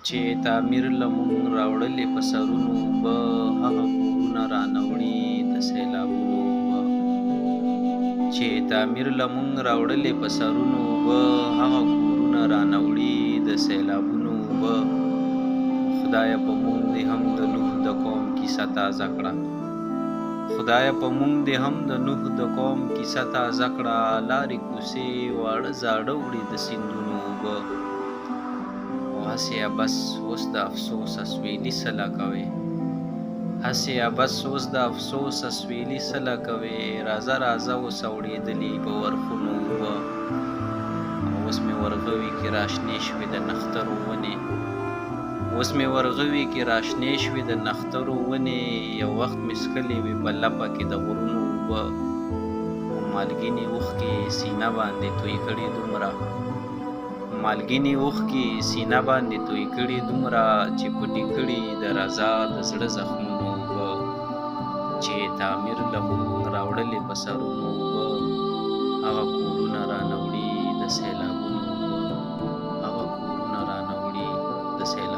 چې تعمیر لمون راوړلې په سرونو به هغه کورونه رانوړي د سیلابونو به چې تعمیر لمون راوړلې په سرونو به هغه کورونه رانوړي د سیلابونو به خدای په مونږ دې هم د نوح د قوم کیسه تازه کړه خدای په مونږ دې هم د نوح د قوم کیسه تازه کړه لارې کوڅې واړه زاړه وړي د سیندونو به هسې بس اوس د افسوس اسویلي سلا کوي هسې بس اوس د افسوس اسویلي سلا کوي راځه راځه اوس اورېدلي په ورخونو اوبه اوس مې ورغوي کې راشنې شوې د نخترو ونې اوس مې ورغوي کې راشنې شوې د نخترو ونې یو وخت مې څکلې وې په لپه کې د غرونو اوبه مالګینې اوښکې سینه باندې توی کړې دومره مالګینې اوښکې سینه باندې توی کړي دومره چې پټې کړي د رضا د زړه زخمونو به چې تعمیر لمون راوړلې په سرونو به هغه کورونه رانوړي د سیلابونو به هغه کورونه رانوړي د سیلابونو